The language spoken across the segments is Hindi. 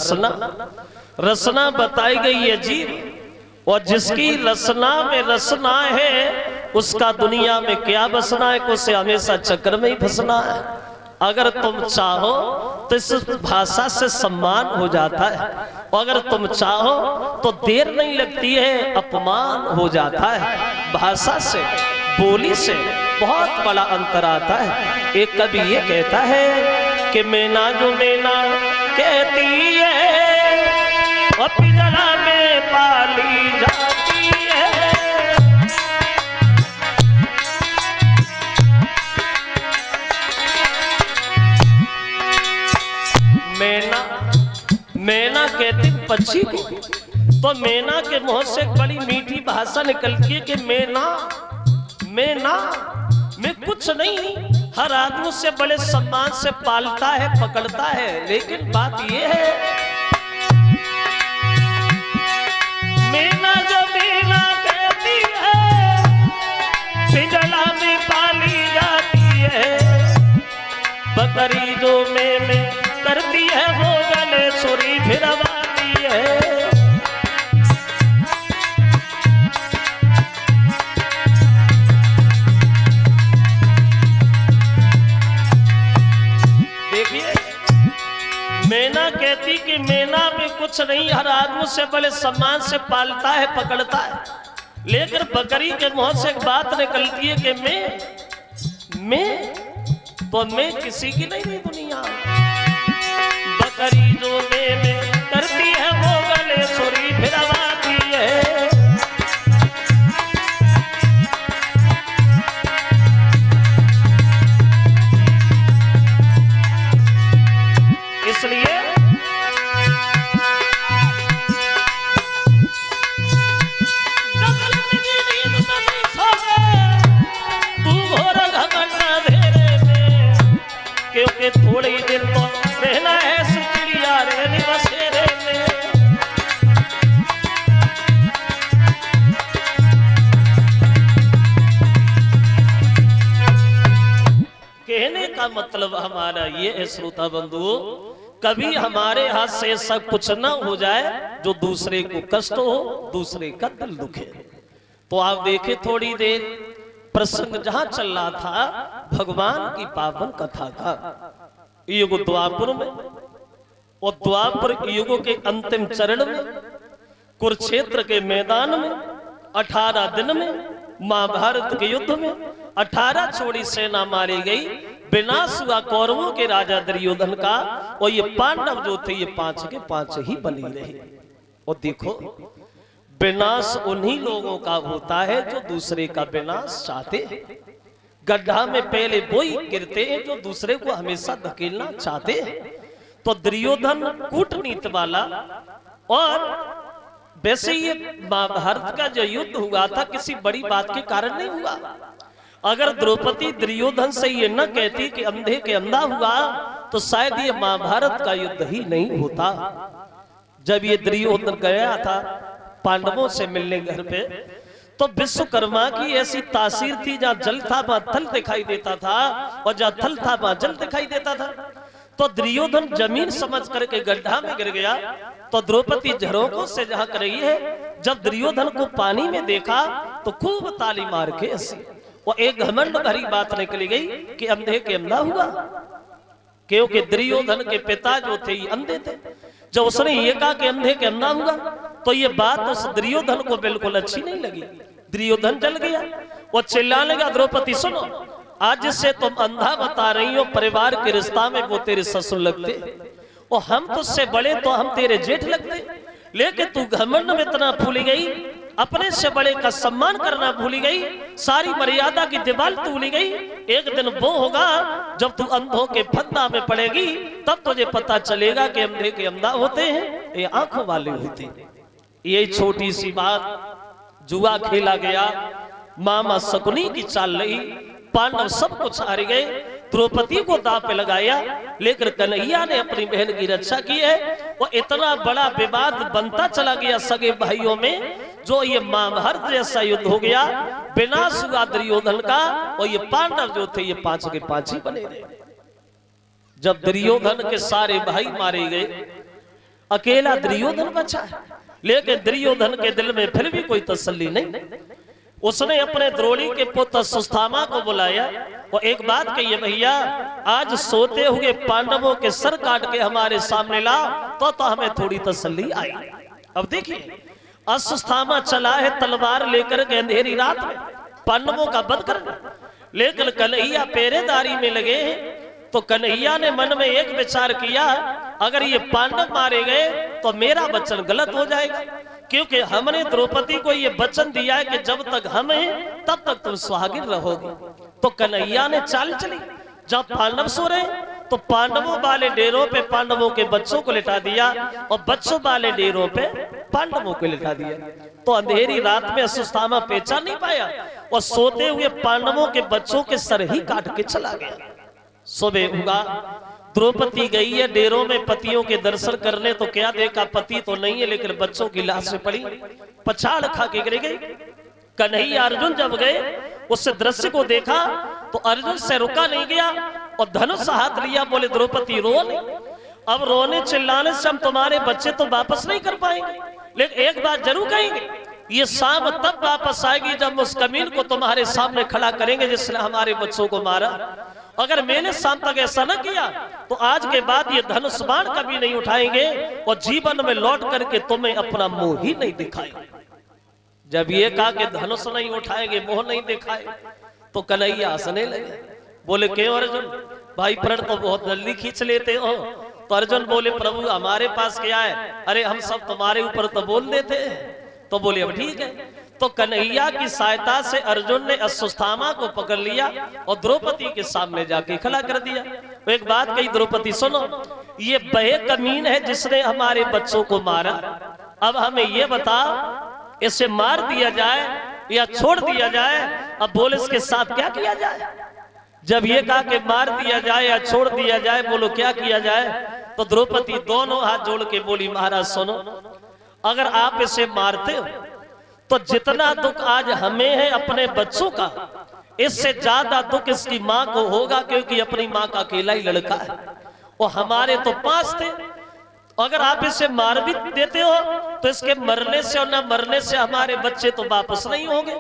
रसना, रसना बताई गई है जीव, और जिसकी रसना में रसना है उसका दुनिया में क्या बसना है, उसे हमेशा चक्र में ही फंसना है। अगर तुम चाहो तो इस भाषा से सम्मान हो जाता है, और अगर तुम चाहो तो देर नहीं लगती है, अपमान हो जाता है। भाषा से, बोली से बहुत बड़ा अंतर आता है। एक कवि ये कहता है कि मैना जो मैना कहती है और पिंजरा में पाली जाती है। मैना, मैना कहती पक्षी को, तो मैना के मुंह से बड़ी मीठी भाषा निकलती है कि मैना, मैना में कुछ नहीं, हर आदमी से बड़े सम्मान से पालता है, पकड़ता है। लेकिन बात यह है, मैना जो मैना कहती है पिंजरा में पाली जाती है, बकरी जो में करती है वो गले छुरी फिरवाती है। देखिए, मैना कहती कि मैना में कुछ नहीं, हर आदमी से बड़े सम्मान से पालता है, पकड़ता है। लेकिन बकरी के मुंह से एक बात निकलती है कि मैं तो मैं किसी की नहीं रही दुनिया। बकरी जो में करती है वो गले छुरी फिरवाती है। इसलिए क्योंकि थोड़ी दिन तो रहना है चिड़िया रहने बसेरे में। कहने का मतलब हमारा ये है श्रोता बंधु, कभी हमारे हाथ से ऐसा कुछ न हो जाए जो दूसरे को कष्ट हो, दूसरे का दिल दुखे। तो आप देखें थोड़ी देर प्रसंग जहां चल रहा था भगवान की पावन कथा का, युग द्वापर में, और द्वापर युग के अंतिम चरण में कुरुक्षेत्र के मैदान में 18 दिन में महाभारत के युद्ध में 18 छोड़ी सेना मारी गई। विनाश हुआ कौरवों के राजा दुर्योधन का, और ये पांडव जो थे ये 5 के 5 ही बनी रहे। और देखो, विनाश उन्हीं लोगों का होता है जो दूसरे का विनाश चाहते हैं। गड्ढा में पहले वो ही गिरते हैं जो दूसरे को हमेशा धकेलना चाहते हैं। तो दुर्योधन कूटनीति वाला, और वैसे ये महाभारत का जो युद्ध हुआ था किसी बड़ी बात के कारण नहीं हुआ। अगर द्रौपदी दुर्योधन से ये न कहती कि अंधे के अंधा हुआ तो शायद ये महाभारत का युद्ध ही नहीं होता। जब ये दुर्योधन गया था पांडवों से मिलने घर पे, तो विश्वकर्मा की ऐसी तासीर थी, जहां जल था वहां थल दिखाई देता था, और जहां थल था वहां जल दिखाई देता था। तो दुर्योधन जमीन समझ करके गड्ढा में गिर गया, तो द्रौपदी झरोकों से झांक रही है। जब दुर्योधन को पानी में देखा तो खूब ताली मार के हंसी, और एक घमंड भरी बात निकली गई कि अंधे के अंधा हुआ, क्योंकि दुर्योधन के पिता जो थे अंधे थे। जब उसने ये कहा कि अंधे के अंधा हुआ, तो ये बात उस दुर्योधन को बिल्कुल अच्छी नहीं लगी। दुर्योधन जल गया, वो चिल्लाने लगा, द्रौपदी सुनो, आज से तुम अंधा बता रही हो, परिवार के रिश्ता में वो तेरे ससुर लगते, और हम तुझसे बड़े तो हम तेरे जेठ लगते, लेकिन तू घमंड में इतना भूल गई, अपने से बड़े का सम्मान करना भूल गई, सारी मर्यादा की दीवार तोड़ गई। एक दिन वो होगा जब तू अंधों के फंदा में पड़ेगी, तब तुझे पता चलेगा कि अंधे के अंधा होते हैं, ये आंखों वाले होते हैं। ये छोटी सी बात जुआ खेला गया, मामा शकुनी की चाल रही, पांडव सब कुछ हार गए, द्रौपदी को दांव पे लगाया, लेकिन कन्हैया ने अपनी बहन की रक्षा की है। और इतना बड़ा विवाद बनता चला गया सगे भाइयों में, जो ये महाभारत जैसा युद्ध हो गया, विनाश हुआ दुर्योधन का, और ये पांडव जो थे ये 5 के 5 ही बने रहे। जब दुर्योधन के सारे भाई मारे गए, अकेला दुर्योधन बचा है, लेकिन दुर्योधन के दिल में फिर भी कोई तसल्ली नहीं। उसने अपने द्रोणी के पुत्र सुस्थामा को बुलाया और एक बात कही है, भैया आज सोते हुए पांडवों के सर काट के हमारे सामने ला तो हमें थोड़ी तसल्ली आई। अब देखिए अश्वत्थामा चला है तलवार लेकर के अंधेरी रात में पांडवों का वध करना, लेकिन कन्हैया पहरेदारी में लगे हैं। तो कन्हैया ने मन में एक विचार किया, अगर ये पांडव मारे गए तो मेरा वचन गलत हो जाएगा, क्योंकि हमने द्रौपदी को ये वचन दिया है कि जब तक हम हैं तब तक तुम सुहागिन रहोगी। तो कन्हैया ने चाल चली, जब पांडव सो रहे तो पांडवों वाले डेरों पे पांडवों के बच्चों को लिटा दिया और बच्चों वाले डेरों पे पांडवों को लिटा दिया। तो अंधेरी रात में अश्वत्थामा पहचान नहीं पाया और सोते हुए पांडवों के बच्चों के सर ही काट के चला गया। सुबह हुआ, द्रौपदी गई है डेरों में पतियों के दर्शन करने, तो क्या देखा पति तो नहीं है लेकिन बच्चों की लाशें पड़ी, पछाड़ खा के गिर गई। कन्हैया अर्जुन जब गए उस दृश्य को देखा तो अर्जुन से रुका नहीं गया और धनुष हाथ लिया, बोले द्रौपदी रो नहीं, अब रोने चिल्लाने से हम तुम्हारे बच्चे तो वापस नहीं कर पाएंगे, लेकिन एक बात जरूर कहेंगे, ये शाम तब वापस आएगी जब उस कमीन को तुम्हारे सामने खड़ा करेंगे जिसने हमारे बच्चों को मारा। अगर मैंने शाम तक ऐसा न किया तो आज के बाद ये धनुष बाण कभी नहीं उठाएंगे और जीवन में लौट करके तुम्हें अपना मुंह ही नहीं दिखाएंगे। जब ये कहा कि धनुष नहीं उठाएंगे, मुंह नहीं दिखाए, तो कन्हैया हंसने लगे, बोले क्यों अर्जुन भाई, प्रण तो बहुत जल्दी खींच लेते हो। तो अर्जुन बोले प्रभु हमारे पास क्या है, अरे हम सब तुम्हारे ऊपर तो बोल देते हैं। तो बोले अब ठीक है। तो कन्हैया की सहायता से अर्जुन ने अश्वत्थामा को पकड़ लिया और द्रौपदी के सामने जाके खड़ा कर दिया। तो एक बात कही, द्रौपदी सुनो, ये बहे कमीन है जिसने हमारे बच्चों को मारा, अब हमें ये बता इसे मार दिया जाए या छोड़ दिया जाए। अब बोले इसके साथ क्या किया जाए। जब ये कहा कि मार दिया जाए या छोड़ दिया जाए, बोलो क्या किया जाए। तो द्रौपदी दोनों हाथ जोड़ के बोली महाराज सुनो, अगर आप इसे मारते हो तो जितना दुख आज हमें है अपने बच्चों का, इससे ज्यादा दुख इसकी माँ को होगा, क्योंकि अपनी माँ का अकेला ही लड़का है और हमारे तो 5 थे। अगर आप इसे मार भी देते हो तो इसके मरने से और न मरने से हमारे बच्चे तो वापस नहीं होंगे,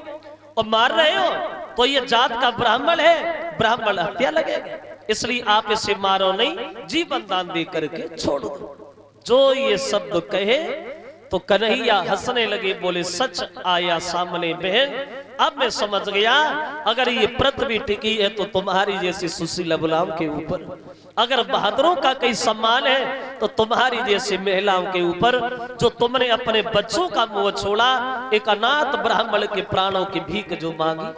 और मार रहे हो तो ये जात का ब्राह्मण है, ब्राह्मण हत्या लगेगा, इसलिए आप इसे मारो नहीं, जीवन दान दे करके छोड़ दो। जो ये शब्द कहे तो कन्हैया हंसने लगे, बोले सच आया सामने बहन, अब मैं समझ गया, अगर ये पृथ्वी टिकी है तो तुम्हारी जैसी सुशीला गुलाम के ऊपर, अगर बहादुरों का कई सम्मान है तो तुम्हारी जैसी महिलाओं के ऊपर, जो तुमने अपने बच्चों का मुंह छोड़ा, एक अनाथ ब्राह्मण के प्राणों की भीख जो मांगी।